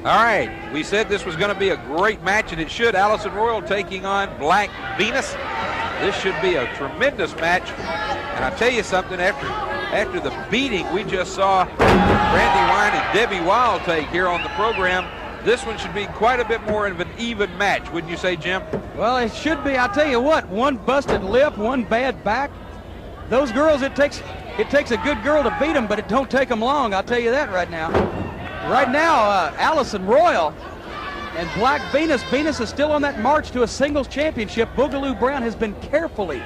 All right, we said this was going to be a great match, and it should. Allison Royal taking on Black Venus. This should be a tremendous match. And I'll tell you something, after the beating we just saw Brandy Wine and Debbie Wild take here on the program, this one should be quite a bit more of an even match, wouldn't you say, Jim? Well, it should be. I'll tell you what, one busted lip, one bad back. Those girls, it takes a good girl to beat them, but it don't take them long. I'll tell you that right now. Right now, Allison Royal and Black Venus. Venus is still on that march to a singles championship. Boogaloo Brown has been carefully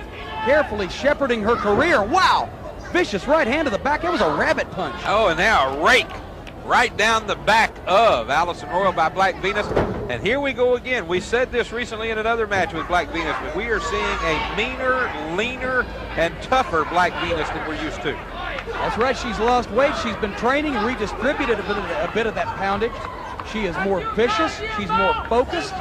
shepherding her career. Wow! Vicious right hand to the back. It was a rabbit punch. Oh, and now a rake right down the back of Allison Royal by Black Venus. And here we go again. We said this recently in another match with Black Venus, but we are seeing a meaner, leaner, and tougher Black Venus than we're used to. That's right. She's lost weight. She's been training and redistributed a bit of that poundage. She is more vicious. She's more focused.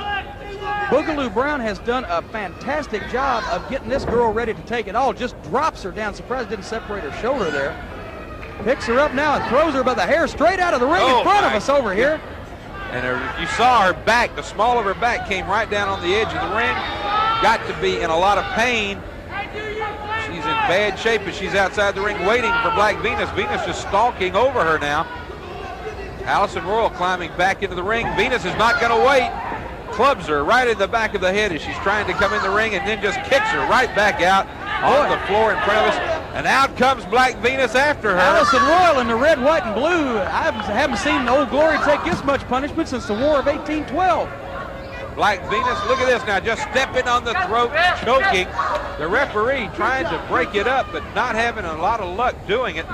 Boogaloo Brown has done a fantastic job of getting this girl ready to take it all. Just drops her down. Surprised didn't separate her shoulder there. Picks her up now and throws her by the hair straight out of the ring in front of us over here. And you saw her back, the small of her back came right down on the edge of the ring. Got to be in a lot of pain. She's in bad shape as she's outside the ring waiting for Black Venus. Venus just stalking over her now. Allison Royal climbing back into the ring. Venus is not going to wait. Clubs her right in the back of the head as she's trying to come in the ring, and then just kicks her right back out on the floor in front of us. And out comes Black Venus after her. Allison Royal in the red, white, and blue. I haven't seen Old Glory take this much punishment since the War of 1812. Black Venus, look at this now, just stepping on the throat, choking. The referee trying to break it up, but not having a lot of luck doing it.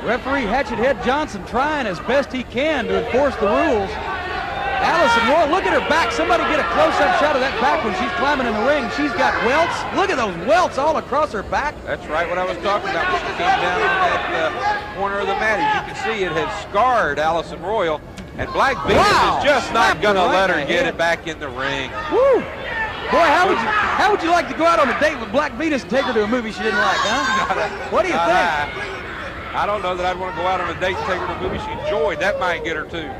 Referee Hatchet Head Johnson trying as best he can to enforce the rules. Allison Royal, look at her back. Somebody get a close-up shot of that back when she's climbing in the ring. She's got welts. Look at those welts all across her back. That's right, what I was talking about when she came down on that corner of the mat. As you can see, it has scarred Allison Royal. And Black Venus is just not going to let her get it back in the ring. Woo! Boy, how would you like to go out on a date with Black Venus and take her to a movie she didn't like, huh? What do you think? I don't know that I'd want to go out on a date and take her to a movie she enjoyed. That might get her too.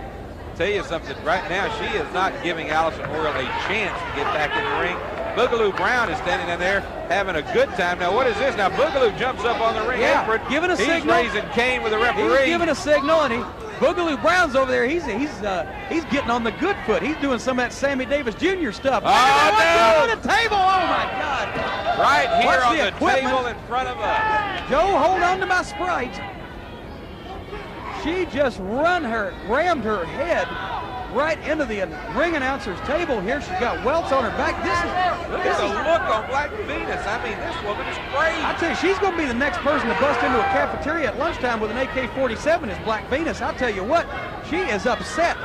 Tell you something, right now she is not giving Allison Royal a chance to get back in the ring. Boogaloo Brown is standing in there having a good time. Now what is this? Now Boogaloo jumps up on the ring apron. Giving a signal. He's raising Cain with the referee. He's giving a signal, and Boogaloo Brown's over there. He's getting on the good foot. He's doing some of that Sammy Davis Jr. stuff. Oh, no. On the table. Oh my God! Right here Watch on the table in front of us. Joe, hold on to my Sprite. She just rammed her head right into the ring announcer's table here. She's got welts on her back. Look at the look on Black Venus. I mean, this woman is crazy. I tell you, she's going to be the next person to bust into a cafeteria at lunchtime with an AK-47 is Black Venus. I'll tell you what, she is upset.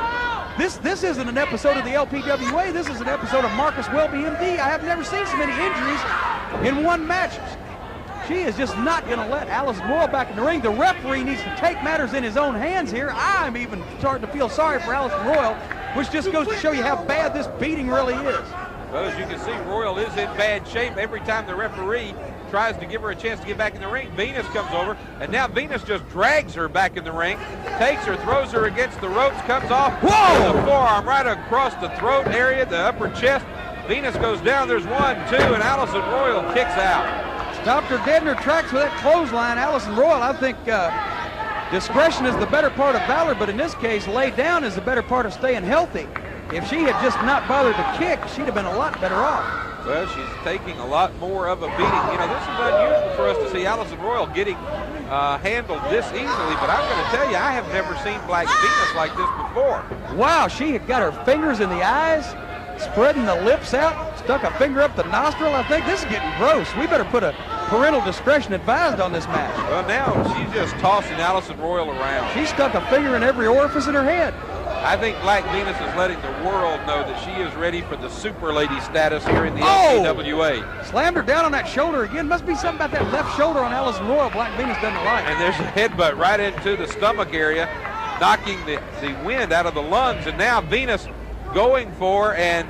This isn't an episode of the LPWA. This is an episode of Marcus Welby, MD. I have never seen so many injuries in one match. She is just not going to let Allison Royal back in the ring. The referee needs to take matters in his own hands here. I'm even starting to feel sorry for Allison Royal, which just goes to show you how bad this beating really is. Well, as you can see, Royal is in bad shape. Every time the referee tries to give her a chance to get back in the ring, Venus comes over, and now Venus just drags her back in the ring, takes her, throws her against the ropes, comes off. Whoa! The forearm right across the throat area, the upper chest. Venus goes down. There's 1, 2, and Allison Royal kicks out. Stopped her dead in her tracks with that clothesline. Allison Royal, I think discretion is the better part of valor, but in this case, lay down is the better part of staying healthy. If she had just not bothered to kick, she'd have been a lot better off. Well, she's taking a lot more of a beating. You know, this is unusual for us to see Allison Royal getting handled this easily, but I'm going to tell you, I have never seen Black Venus like this before. Wow, she had got her fingers in the eyes, spreading the lips out, stuck a finger up the nostril. I think this is getting gross. We better put a parental discretion advised on this match. Well, now she's just tossing Allison Royal around. She stuck a finger in every orifice in her head. I think Black Venus is letting the world know that she is ready for the super lady status here in the LPWA. Slammed her down on that shoulder again. Must be something about that left shoulder on Allison Royal Black Venus doesn't like. And there's a headbutt right into the stomach area, knocking the wind out of the lungs. And now Venus going for and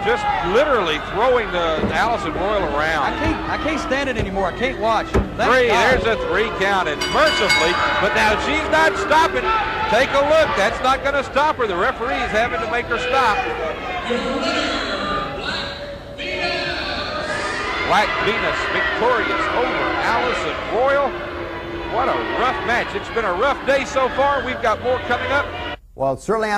just literally throwing the Allison Royal around. I can't stand it anymore. I can't watch. Thank Three, God. there's a 3 count, and mercifully, but now she's not stopping. Take a look, that's not going to stop her. The referee is having to make her stop. Black Venus victorious over Allison Royal. What a rough match. It's been a rough day so far. We've got more coming up. Well, certainly